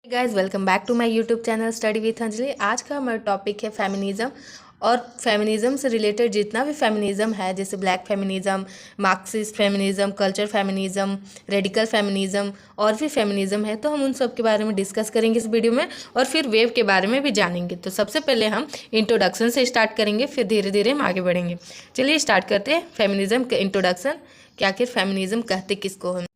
Guys welcome back to my YouTube channel study with Anjali. आज का हमारा टॉपिक है फेमिनिज्म। और फेमिनिज्म से रिलेटेड जितना भी फेमिनिज्म है, जैसे black feminism, Marxist feminism, culture feminism, radical feminism और भी फेमिनिज्म है, तो हम उन सब के बारे में डिस्कस करेंगे इस वीडियो में और फिर वेव के बारे में भी जानेंगे। तो सबसे पहले हम इंट्रोडक्शन से स्टार्ट करेंगे, फिर धीरे धीरे हम आगे बढ़ेंगे। चलिए स्टार्ट करते हैं फेमिनिज्म के इंट्रोडक्शन कि आखिर फेमिनिज्म कहते किसको हैं।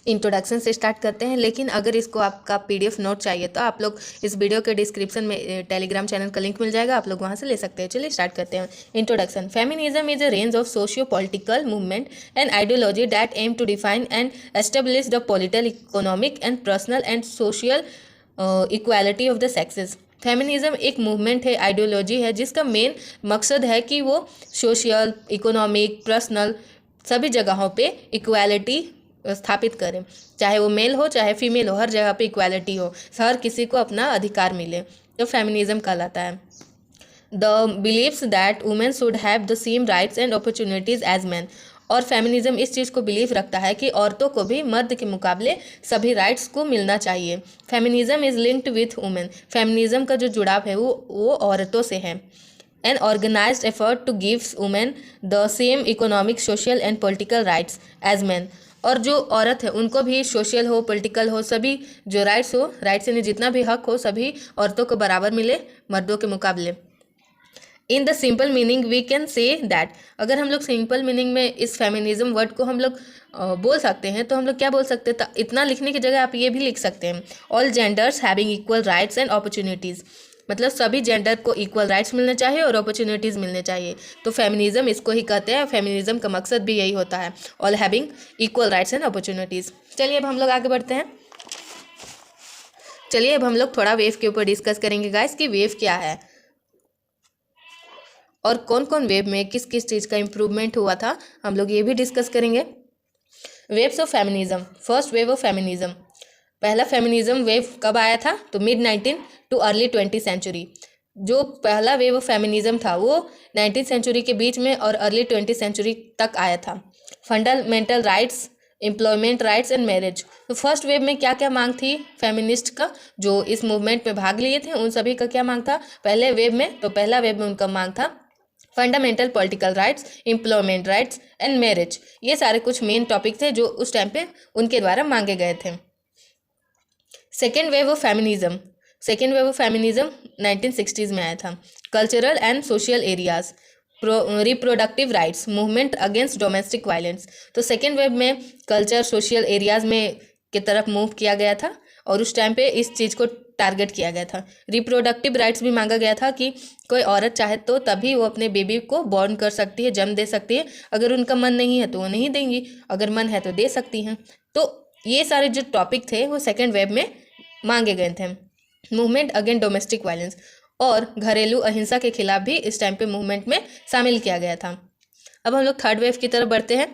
इंट्रोडक्शन से स्टार्ट करते हैं, लेकिन अगर इसको आपका पीडीएफ नोट चाहिए तो आप लोग इस वीडियो के डिस्क्रिप्शन में टेलीग्राम चैनल का लिंक मिल जाएगा, आप लोग वहां से ले सकते हैं। चलिए स्टार्ट करते हैं। Introduction. Feminism is a range of socio political movement and ideology that aim to define and establish the political, economic and personal and social equality of the sexes. Feminism एक मूवमेंट है, ideology है, जिसका main मकसद है कि वो social, economic, personal सभी जगहों पे इक्वालिटी स्थापित करें। चाहे वो मेल हो चाहे फीमेल हो, हर जगह पे इक्वालिटी हो, हर किसी को अपना अधिकार मिले, तो फेमिनिज्म कहलाता है। The believes that women should have the same rights and opportunities as men. और फेमिनिज्म इस चीज़ को बिलीव रखता है कि औरतों को भी मर्द के मुकाबले सभी राइट्स को मिलना चाहिए। Feminism is linked with women. Feminism का जो जुड़ाव है वो औरतों से है। An organized effort to give women the same economic, social and political rights as men। और जो औरत है उनको भी सोशल हो, पॉलिटिकल हो, सभी जो राइट्स हो, राइट्स यानी जितना भी हक हो, सभी औरतों को बराबर मिले मर्दों के मुकाबले। In the simple meaning we can say that. अगर हम लोग सिंपल मीनिंग में इस फेमिनिज्म वर्ड को हम लोग बोल सकते हैं तो हम लोग क्या बोल सकते हैं, इतना लिखने की जगह आप ये भी लिख सकते हैं, all genders having equal rights and opportunities. मतलब सभी जेंडर को इक्वल राइट्स मिलने चाहिए और अपॉर्चुनिटीज़ मिलने चाहिए, तो फेमिनिज्म इसको ही कहते हैं। फेमिनिज्म का मकसद भी यही होता है, all having equal rights and opportunities. चलिए अब हम लोग आगे बढ़ते हैं। चलिए अब हम लोग थोड़ा वेव के ऊपर डिस्कस करेंगे गाइस कि वेव क्या है और कौन कौन वेव में किस किस चीज़ का इम्प्रूवमेंट हुआ था, हम लोग ये भी डिस्कस करेंगे। Waves of feminism. First wave of feminism. पहला फेमिनिज्म वेव कब आया था, तो मिड 19 टू अर्ली 20 सेंचुरी। जो पहला वेव ऑफ फेमिनिज्म था वो 19th सेंचुरी के बीच में और अर्ली 20 सेंचुरी तक आया था। Fundamental rights, employment rights and marriage. तो फर्स्ट वेव में क्या क्या मांग थी फेमिनिस्ट का, जो इस मूवमेंट में भाग लिए थे उन सभी का क्या मांग था पहले वेव में, तो पहला वेव में उनका मांग था fundamental political rights, employment rights and marriage. ये सारे कुछ मेन टॉपिक थे जो उस टाइम पे उनके द्वारा मांगे गए थे। Second wave of feminism. Second wave of feminism 1960s में आया था। Cultural and social areas, reproductive rights, movement against domestic violence. तो सेकेंड वेव में कल्चर, सोशल एरियाज में की तरफ मूव किया गया था और उस टाइम पे इस चीज़ को टारगेट किया गया था। रिप्रोडक्टिव राइट्स भी मांगा गया था कि कोई औरत चाहे तो तभी वो अपने बेबी को बॉर्न कर सकती है, जन्म दे सकती है, अगर उनका मन नहीं है तो वो नहीं देंगी, अगर मन है तो दे सकती हैं। तो ये सारे जो टॉपिक थे वो सेकेंड वेव में मांगे गए थे। मूवमेंट अगेंस्ट डोमेस्टिक वायलेंस और घरेलू अहिंसा के खिलाफ भी इस टाइम पे मूवमेंट में शामिल किया गया था। अब हम लोग थर्ड वेव की तरफ बढ़ते हैं।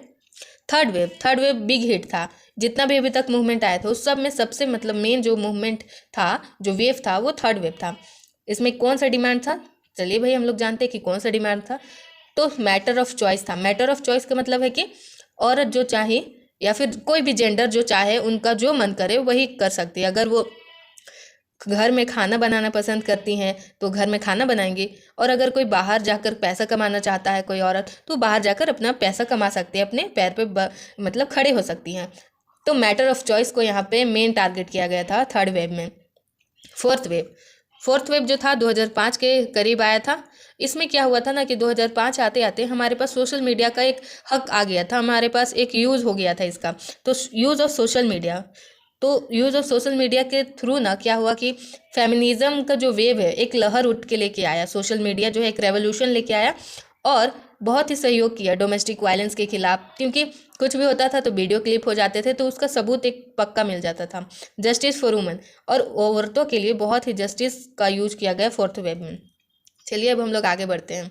थर्ड वेव बिग हिट था। जितना भी अभी तक मूवमेंट आया था उस सब में सबसे मतलब मेन जो मूवमेंट था, जो वेव था, वो थर्ड वेव था। इसमें कौन सा डिमांड था, चलिए भाई हम लोग जानते हैं कि कौन सा डिमांड था, तो मैटर ऑफ चॉइस था। मैटर ऑफ चॉइस का मतलब है कि औरत जो चाहे या फिर कोई भी जेंडर जो चाहे उनका जो मन करे वही कर सकती है। अगर वो घर में खाना बनाना पसंद करती हैं तो घर में खाना बनाएंगी, और अगर कोई बाहर जाकर पैसा कमाना चाहता है कोई औरत, तो बाहर जाकर अपना पैसा कमा सकती है, अपने पैर पे मतलब खड़े हो सकती हैं। तो मैटर ऑफ चॉइस को यहाँ पे मेन टारगेट किया गया था थर्ड वेव में। फोर्थ वेव जो था 2005 के करीब आया था। इसमें क्या हुआ था ना कि 2005 आते आते हमारे पास सोशल मीडिया का एक हक आ गया था, हमारे पास एक यूज़ हो गया था इसका, तो यूज़ ऑफ सोशल मीडिया। तो यूज़ ऑफ सोशल मीडिया के थ्रू ना क्या हुआ कि फेमिनिज्म का जो वेव है एक लहर उठ के लेके आया। सोशल मीडिया जो है एक रेवोल्यूशन लेके आया और बहुत ही सहयोग किया डोमेस्टिक वायलेंस के खिलाफ, क्योंकि कुछ भी होता था तो वीडियो क्लिप हो जाते थे तो उसका सबूत एक पक्का मिल जाता था। जस्टिस फॉर वुमेन, और औरतों के लिए बहुत ही जस्टिस का यूज किया गया फोर्थ वेव में। चलिए अब हम लोग आगे बढ़ते हैं।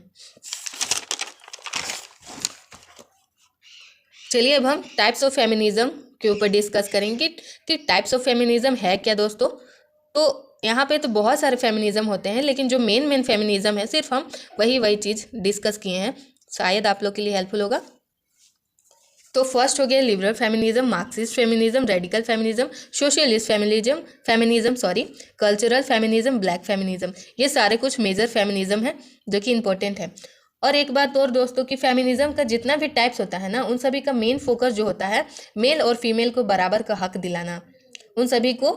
चलिए अब हम टाइप्स ऑफ फेमिनिज्म के ऊपर डिस्कस करेंगे कि टाइप्स ऑफ फेमिनिज्म है क्या दोस्तों। तो यहाँ पे तो बहुत सारे फेमिनिज्म होते हैं, लेकिन जो मेन फेमिनिज्म है सिर्फ हम वही चीज़ डिस्कस किए हैं, शायद आप लोग के लिए हेल्पफुल होगा। तो फर्स्ट हो गया liberal feminism, Marxist feminism, radical feminism, socialist feminism cultural feminism, black feminism. ये सारे कुछ मेजर फेमिनिज्म हैं जो कि इंपॉर्टेंट है। और एक बात और दोस्तों कि फेमिनिज्म का जितना भी टाइप्स होता है ना, उन सभी का मेन फोकस जो होता है मेल और फीमेल को बराबर का हक दिलाना, उन सभी को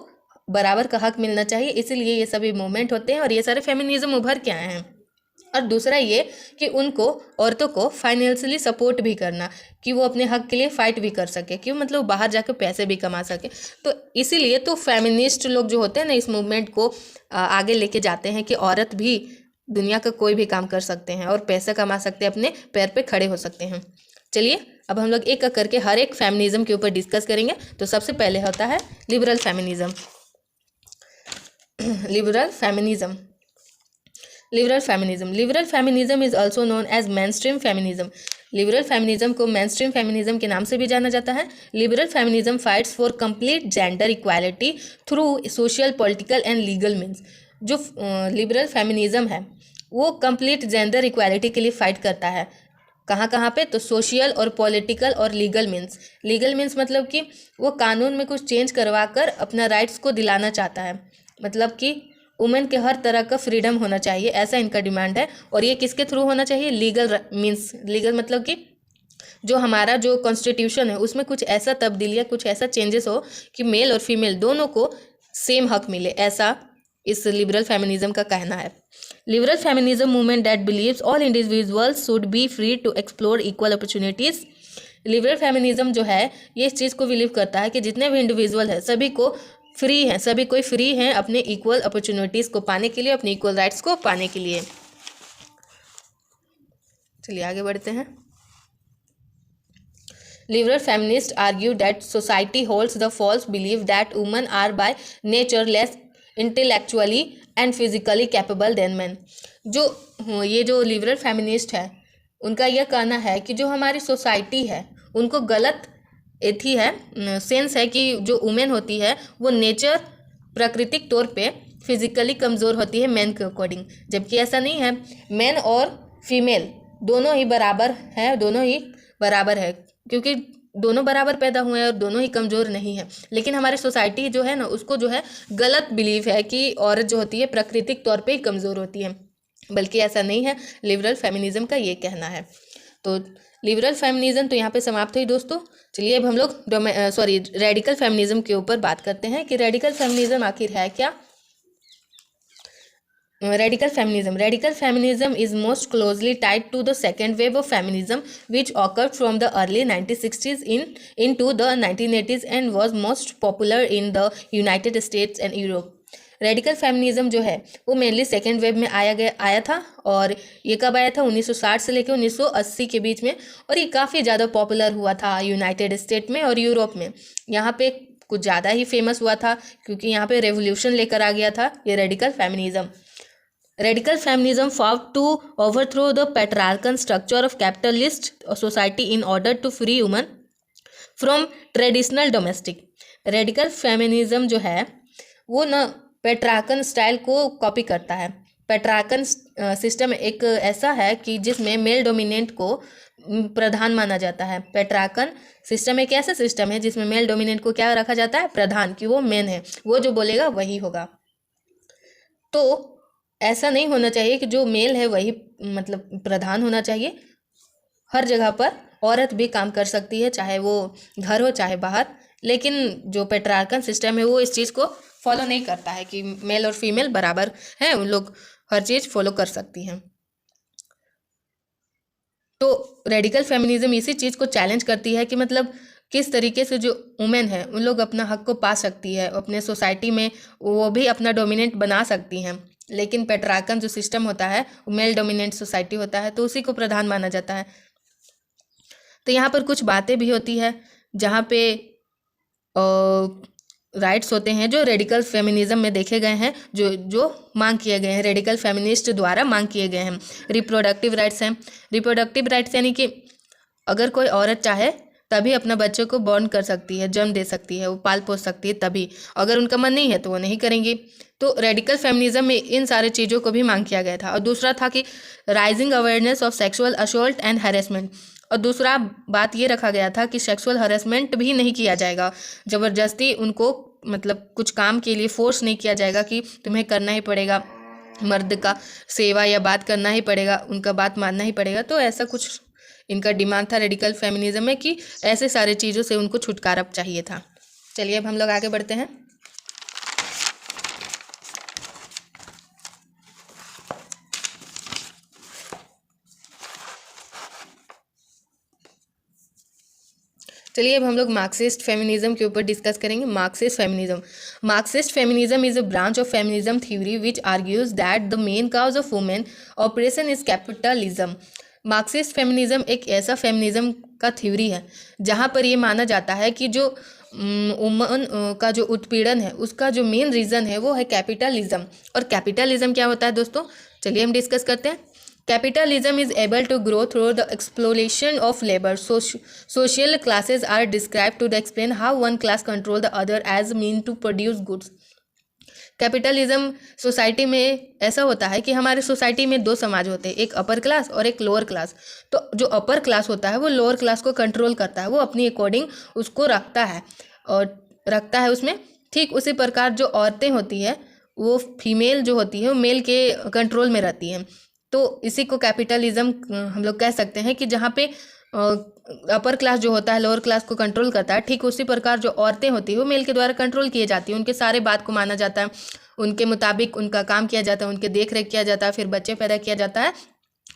बराबर का हक मिलना चाहिए, इसीलिए ये सभी मूवमेंट होते हैं और ये सारे फेमिनिज्म उभर के आए हैं। और दूसरा ये कि उनको औरतों को फाइनेंशियली सपोर्ट भी करना कि वो अपने हक के लिए फाइट भी कर सके, कि मतलब बाहर जाकर पैसे भी कमा सके। तो इसीलिए तो फेमिनिस्ट लोग जो होते हैं ना, इस मूवमेंट को आगे लेके जाते हैं कि औरत भी दुनिया का कोई भी काम कर सकते हैं और पैसा कमा सकते हैं, अपने पैर पे खड़े हो सकते हैं। चलिए अब हम लोग एक एक करके हर एक फेमिनिज्म के ऊपर डिस्कस करेंगे। तो सबसे पहले होता है liberal feminism. Liberal feminism is also known as mainstream feminism. Liberal feminism को मेनस्ट्रीम फेमिनिज्म के नाम से भी जाना जाता है। Liberal feminism fights for complete gender equality through social, political and legal means. जो लिबरल फेमिनिज्म है वो कंप्लीट जेंडर इक्वालिटी के लिए फाइट करता है। कहाँ कहाँ पे? तो सोशल और पॉलिटिकल और लीगल मीन्स। लीगल मीन्स मतलब कि वो कानून में कुछ चेंज करवा कर अपना राइट्स को दिलाना चाहता है, मतलब कि वुमेन के हर तरह का फ्रीडम होना चाहिए, ऐसा इनका डिमांड है। और ये किसके थ्रू होना चाहिए? Legal means. लीगल मतलब कि जो हमारा जो कॉन्स्टिट्यूशन है उसमें कुछ ऐसा तब्दीलियाँ, कुछ ऐसा चेंजेस हो कि मेल और फीमेल दोनों को सेम हक मिले, ऐसा इस लिबरल फेमिनिज्म का कहना है। Liberal feminism movement that believes all individuals should be free to explore equal opportunities. Liberal feminism जो है ये इस चीज़ को बिलीव करता है कि जितने भी इंडिविजुअल है सभी को फ्री हैं, सभी कोई फ्री हैं अपने इक्वल अपॉर्चुनिटीज़ को पाने के लिए, अपने इक्वल राइट्स को पाने के लिए। चलिए आगे बढ़ते हैं। Liberal feminist argue that society holds the false believe that women are by nature less intellectually and physically capable than men. ये जो लिबरल फेमिनिस्ट है उनका यह कहना है कि जो हमारी सोसाइटी है उनको गलत एथी है, सेंस है कि जो वुमेन होती है वो नेचर प्राकृतिक तौर पे फिजिकली कमज़ोर होती है मैन के अकॉर्डिंग, जबकि ऐसा नहीं है। मैन और फीमेल दोनों ही बराबर है, दोनों ही बराबर है, क्योंकि दोनों बराबर पैदा हुए हैं और दोनों ही कमज़ोर नहीं है। लेकिन हमारी सोसाइटी जो है ना उसको जो है गलत बिलीव है कि औरत जो होती है प्राकृतिक तौर पे ही कमज़ोर होती है, बल्कि ऐसा नहीं है। लिबरल फेमिनिज्म का ये कहना है। तो लिबरल फेमिनिज्म तो यहाँ पे समाप्त हुई दोस्तों। चलिए अब हम लोग रेडिकल फेमिनिज्म के ऊपर बात करते हैं कि रेडिकल फेमिनिज्म आखिर है क्या। Radical feminism is most closely tied to the second wave of feminism, which occurred from the early 1960s into the 1980s and was most popular in the United States and Europe. Radical feminism जो है वो mainly second wave में आया था, और ये कब आया था? 1960 से लेकर 1980 के बीच में, और ये काफ़ी ज़्यादा पॉपुलर हुआ था यूनाइटेड स्टेट में और यूरोप में। यहाँ पे कुछ ज़्यादा ही फेमस हुआ था क्योंकि यहाँ पे रेवोल्यूशन लेकर आ गया था ये radical feminism. Radical feminism fought to overthrow the patriarchal structure of capitalist society in order to free women from traditional domestic. Radical feminism जो है वो न पेट्रार्कन स्टाइल को कॉपी करता है। पेट्रार्कन सिस्टम एक ऐसा है कि जिसमें मेल डोमिनेंट को प्रधान माना जाता है। पेट्रार्कन सिस्टम एक ऐसा सिस्टम है जिसमें मेल डोमिनेंट को क्या रखा जाता है? प्रधान, कि वो मेन है, वो जो बोलेगा वही होगा। तो ऐसा नहीं होना चाहिए कि जो मेल है वही मतलब प्रधान होना चाहिए। हर जगह पर औरत भी काम कर सकती है, चाहे वो घर हो चाहे बाहर। लेकिन जो पेट्रार्कन सिस्टम है वो इस चीज़ को फॉलो नहीं करता है कि मेल और फीमेल बराबर हैं, उन लोग हर चीज़ फॉलो कर सकती हैं। तो रेडिकल फेमिनिज्म इसी चीज़ को चैलेंज करती है कि मतलब किस तरीके से जो वुमेन है उन लोग अपना हक को पा सकती है, अपने सोसाइटी में वो भी अपना डोमिनेंट बना सकती हैं। लेकिन पेट्रार्कन जो सिस्टम होता है वो मेल डोमिनेंट सोसाइटी होता है, तो उसी को प्रधान माना जाता है। तो यहाँ पर कुछ बातें भी होती है जहाँ पे राइट्स होते हैं जो रेडिकल फेमिनिज्म में देखे गए हैं, जो मांग किए गए हैं, रेडिकल फेमिनिस्ट द्वारा मांग किए गए हैं। रिप्रोडक्टिव राइट्स हैं। रिप्रोडक्टिव राइट्स यानी कि अगर कोई औरत चाहे तभी अपना बच्चे को बॉर्न कर सकती है, जन्म दे सकती है, वो पाल पोस सकती है तभी। अगर उनका मन नहीं है तो वो नहीं करेंगी। तो रेडिकल फेमिनिज्म में इन सारे चीज़ों को भी मांग किया गया था। और दूसरा था कि rising awareness of sexual assault and harassment. और दूसरा बात ये रखा गया था कि सेक्सुअल हरेसमेंट भी नहीं किया जाएगा, ज़बरदस्ती उनको मतलब कुछ काम के लिए फोर्स नहीं किया जाएगा कि तुम्हें करना ही पड़ेगा, मर्द का सेवा या बात करना ही पड़ेगा, उनका बात मानना ही पड़ेगा। तो ऐसा कुछ इनका डिमांड था रेडिकल फेमिनिज्म में कि ऐसे सारे चीज़ों से उनको छुटकारा चाहिए था। चलिए अब हम लोग आगे बढ़ते हैं। चलिए अब हम लोग मार्क्सिस्ट फेमिनिज्म के ऊपर डिस्कस करेंगे। Marxist feminism is a branch of feminism theory which argues that the main cause of women operation is capitalism. Marxist feminism एक ऐसा फेमिनिज्म का थ्योरी है जहाँ पर ये माना जाता है कि जो वुमन का जो उत्पीड़न है उसका जो मेन रीज़न है वो है कैपिटलिज्म। और कैपिटलिज्म क्या होता है दोस्तों, चलिए हम डिस्कस करते हैं। Capitalism is able to grow through the exploitation of labor. Social classes are described to explain how one class control the other as mean to produce goods. Capitalism society में ऐसा होता है कि हमारे सोसाइटी में दो समाज होते हैं, एक अपर क्लास और एक लोअर क्लास। तो जो अपर क्लास होता है वो लोअर क्लास को कंट्रोल करता है, वो अपनी अकॉर्डिंग उसको रखता है उसमें। ठीक उसी प्रकार जो औरतें होती है वो फीमेल जो होती है वो मेल के कंट्रोल में रहती हैं। तो इसी को कैपिटलिज्म हम लोग कह सकते हैं कि जहाँ पे अपर क्लास जो होता है लोअर क्लास को कंट्रोल करता है, ठीक उसी प्रकार जो औरतें होती है वो मेल के द्वारा कंट्रोल किए जाती हैं। उनके सारे बात को माना जाता है, उनके मुताबिक उनका काम किया जाता है, उनके देख रेख किया जाता है, फिर बच्चे पैदा किया जाता है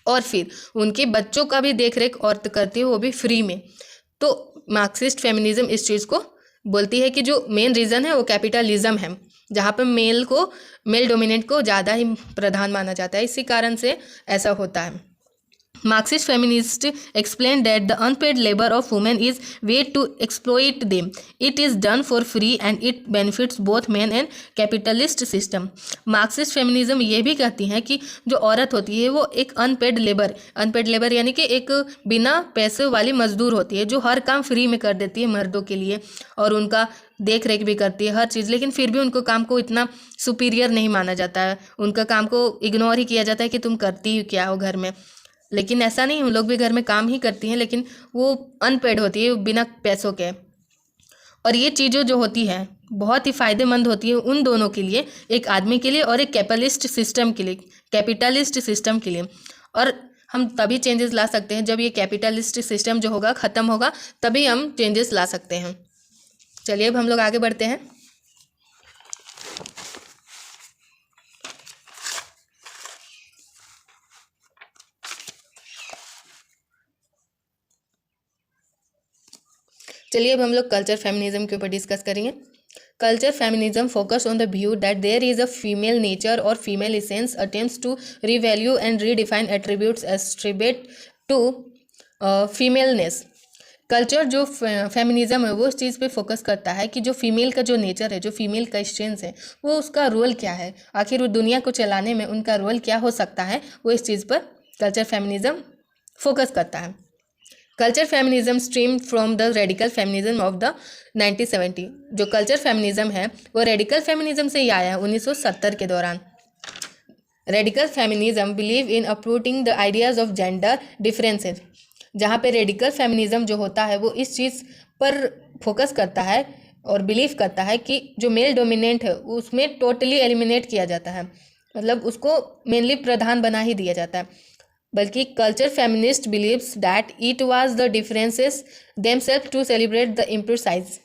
और फिर उनके बच्चों का भी देख रेख औरत करती है, वो भी फ्री में। तो मार्क्सिस्ट फेमिनिज्म इस चीज़ को बोलती है कि जो मेन रीज़न है वो कैपिटलिज्म है, जहाँ पे मेल डोमिनेंट को ज़्यादा ही प्रधान माना जाता है, इसी कारण से ऐसा होता है। Marxist feminists explain that the unpaid labor of women is way to exploit them. It is done for free and it benefits both men and capitalist system. Marxist feminism ये भी कहती हैं कि जो औरत होती है वो एक अनपेड लेबर यानी कि एक बिना पैसे वाली मजदूर होती है जो हर काम फ्री में कर देती है मर्दों के लिए और उनका देख रेख भी करती है हर चीज़, लेकिन फिर भी उनको काम को इतना सुपीरियर नहीं माना जाता है, उनका काम को इग्नोर ही किया जाता है कि तुम करती हो क्या हो घर में। लेकिन ऐसा नहीं, हम लोग भी घर में काम ही करती हैं, लेकिन वो अनपेड होती है, बिना पैसों के। और ये चीज़ें जो होती है बहुत ही फ़ायदेमंद होती है उन दोनों के लिए, एक आदमी के लिए और एक कैपिटलिस्ट सिस्टम के लिए। और हम तभी चेंजेस ला सकते हैं जब ये कैपिटलिस्ट सिस्टम जो होगा ख़त्म होगा, तभी हम चेंजेस ला सकते हैं। चलिए अब हम लोग आगे बढ़ते हैं। चलिए अब हम लोग कल्चर फेमिनिज्म के ऊपर डिस्कस करेंगे। Culture feminism focus on the view that there is a female nature और female essence attempts to revalue and redefine attributes attribute to femaleness. Culture जो फेमिनिज्म है वो इस चीज़ पे फोकस करता है कि जो फीमेल का जो नेचर है, जो फीमेल का स्ट्रेंथ है, वो उसका रोल क्या है, आखिर वो दुनिया को चलाने में उनका रोल क्या हो सकता है, वो इस चीज़ पर कल्चर फेमिनिज्म फोकस करता है। Culture feminism stream from the radical feminism of the 1970। जो कल्चर फेमिनिज्म है वो रेडिकल फेमिनिज्म से ही आया है 1970 के दौरान। Radical feminism believe in uprooting the ideas of gender differences. जहाँ पे रेडिकल फेमिनिज्म जो होता है वो इस चीज़ पर फोकस करता है और बिलीव करता है कि जो मेल डोमिनेंट है उसमें टोटली एलिमिनेट किया जाता है, मतलब उसको मेनली प्रधान बना ही दिया जाता है। बल्कि culture feminist believes that it was the differences themselves to celebrate the improve size.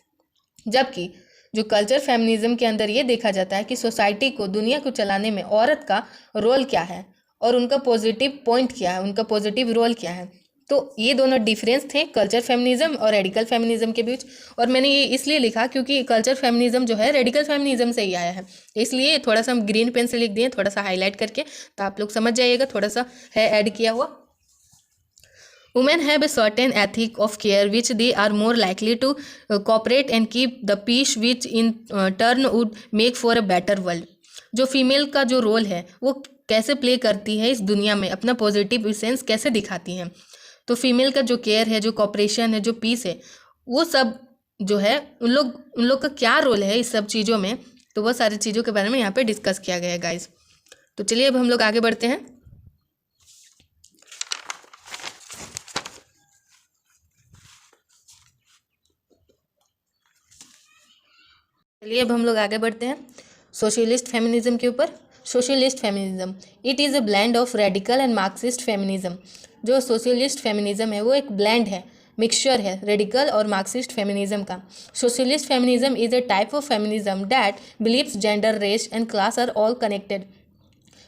जबकि जो कल्चर फेमिनिज्म के अंदर ये देखा जाता है कि सोसाइटी को, दुनिया को चलाने में औरत का रोल क्या है और उनका पॉजिटिव पॉइंट क्या है, उनका पॉजिटिव रोल क्या है। तो ये दोनों डिफरेंस थे कल्चर फेमिनिज्म और रेडिकल फेमिनिज्म के बीच। और मैंने ये इसलिए लिखा क्योंकि कल्चर फेमिनिज्म जो है रेडिकल फेमिनिज्म से ही आया है, इसलिए थोड़ा सा हम ग्रीन पेन से लिख दिए, थोड़ा सा हाईलाइट करके, तो आप लोग समझ जाइएगा, थोड़ा सा है ऐड किया हुआ। Women have a certain ethic of care which they are more likely to cooperate and keep the peace, which in turn would make for a better world. जो फीमेल का जो रोल है वो कैसे प्ले करती है इस दुनिया में, अपना पॉजिटिव सेंस कैसे दिखाती हैं। तो फीमेल का जो केयर है, जो कॉपरेशन है, जो पीस है, वो सब जो है उन लोग का क्या रोल है इस सब चीज़ों में, तो वो सारी चीज़ों के बारे में यहाँ पे डिस्कस किया गया है गाइज। तो चलिए अब हम लोग आगे बढ़ते हैं। चलिए अब हम लोग आगे बढ़ते हैं सोशलिस्ट फेमिनिज्म के ऊपर। Socialist feminism, it is a blend of radical and Marxist feminism. जो सोशलिस्ट फेमिनिज्म है वो एक ब्लेंड है, मिक्सचर है रेडिकल और मार्क्सिस्ट फेमिनिज्म का। Socialist feminism is a type of feminism that believes gender, race and class are all connected.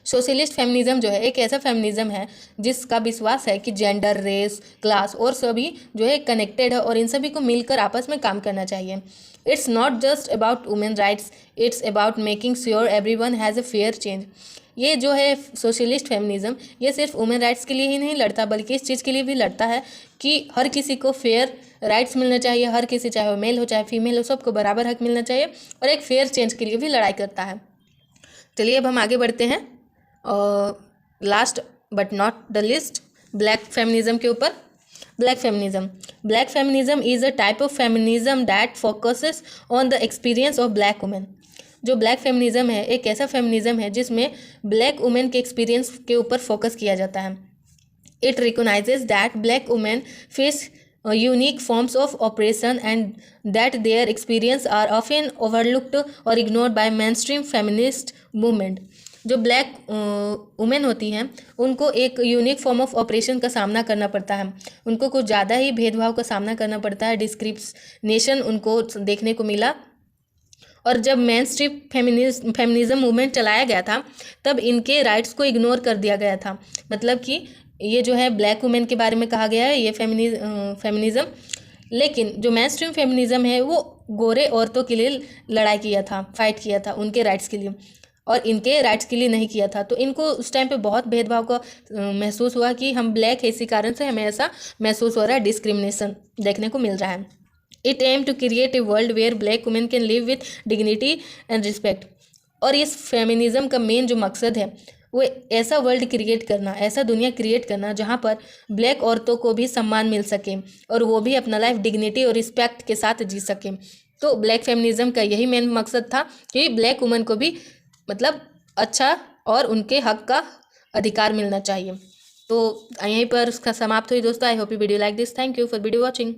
Socialist feminism जो है एक ऐसा फेमिनिज्म है जिसका विश्वास है कि जेंडर, रेस, क्लास और सभी जो है कनेक्टेड है और इन सभी को मिलकर आपस में काम करना चाहिए। It's not just about women rights, it's about making sure everyone has a fair change. ये जो है सोशलिस्ट फेमिनिज्म ये सिर्फ वुमेन राइट्स के लिए ही नहीं लड़ता बल्कि इस चीज़ के लिए भी लड़ता है कि हर किसी को फेयर राइट्स मिलना चाहिए, हर किसी चाहे वो मेल हो चाहे फीमेल हो सबको बराबर हक मिलना चाहिए और एक फेयर चेंज के लिए भी लड़ाई करता है। चलिए अब हम आगे बढ़ते हैं last but not the list black feminism के ऊपर। Black feminism is a type of feminism that focuses on the experience of black women. जो ब्लैक फेमिनिज्म है एक ऐसा फेमिनिज्म है जिसमें ब्लैक वुमेन के एक्सपीरियंस के ऊपर फोकस किया जाता है। It recognizes that black women face unique forms of oppression and that their experience are often overlooked or ignored by mainstream feminist movement। जो ब्लैक वुमेन होती हैं उनको एक यूनिक फॉर्म ऑफ ऑपरेशन का सामना करना पड़ता है, उनको कुछ ज़्यादा ही भेदभाव का सामना करना पड़ता है, डिस्क्रिमिनेशन उनको देखने को मिला। और जब मेन स्ट्रीम फेमिनिज्म मूवमेंट चलाया गया था तब इनके राइट्स को इग्नोर कर दिया गया था। मतलब कि ये जो है ब्लैक वुमेन के बारे में कहा गया है ये फेमिनिज्म, लेकिन जो मेन स्ट्रीम फेमिनिज्म है वो गोरे औरतों के लिए लड़ाई किया था, फाइट किया था उनके राइट्स के लिए और इनके राइट्स के लिए नहीं किया था। तो इनको उस टाइम पे बहुत भेदभाव का महसूस हुआ कि हम ब्लैक है इसी कारण से हमें ऐसा महसूस हो रहा है, डिस्क्रिमिनेशन देखने को मिल रहा है। It aim to create a world where black women can live with dignity and respect. और इस फेमिनिज्म का मेन जो मकसद है वो ऐसा वर्ल्ड क्रिएट करना, ऐसा दुनिया क्रिएट करना जहाँ पर ब्लैक औरतों को भी सम्मान मिल सके और वो भी अपना लाइफ डिग्निटी और रिस्पेक्ट के साथ जी सके। तो ब्लैक फेमिनिज्म का यही मेन मकसद था कि ब्लैक वुमेन को भी मतलब अच्छा और उनके हक का अधिकार मिलना चाहिए। तो यहीं पर उसका समाप्त हुई दोस्तों। I hope you video like this. Thank you for video watching.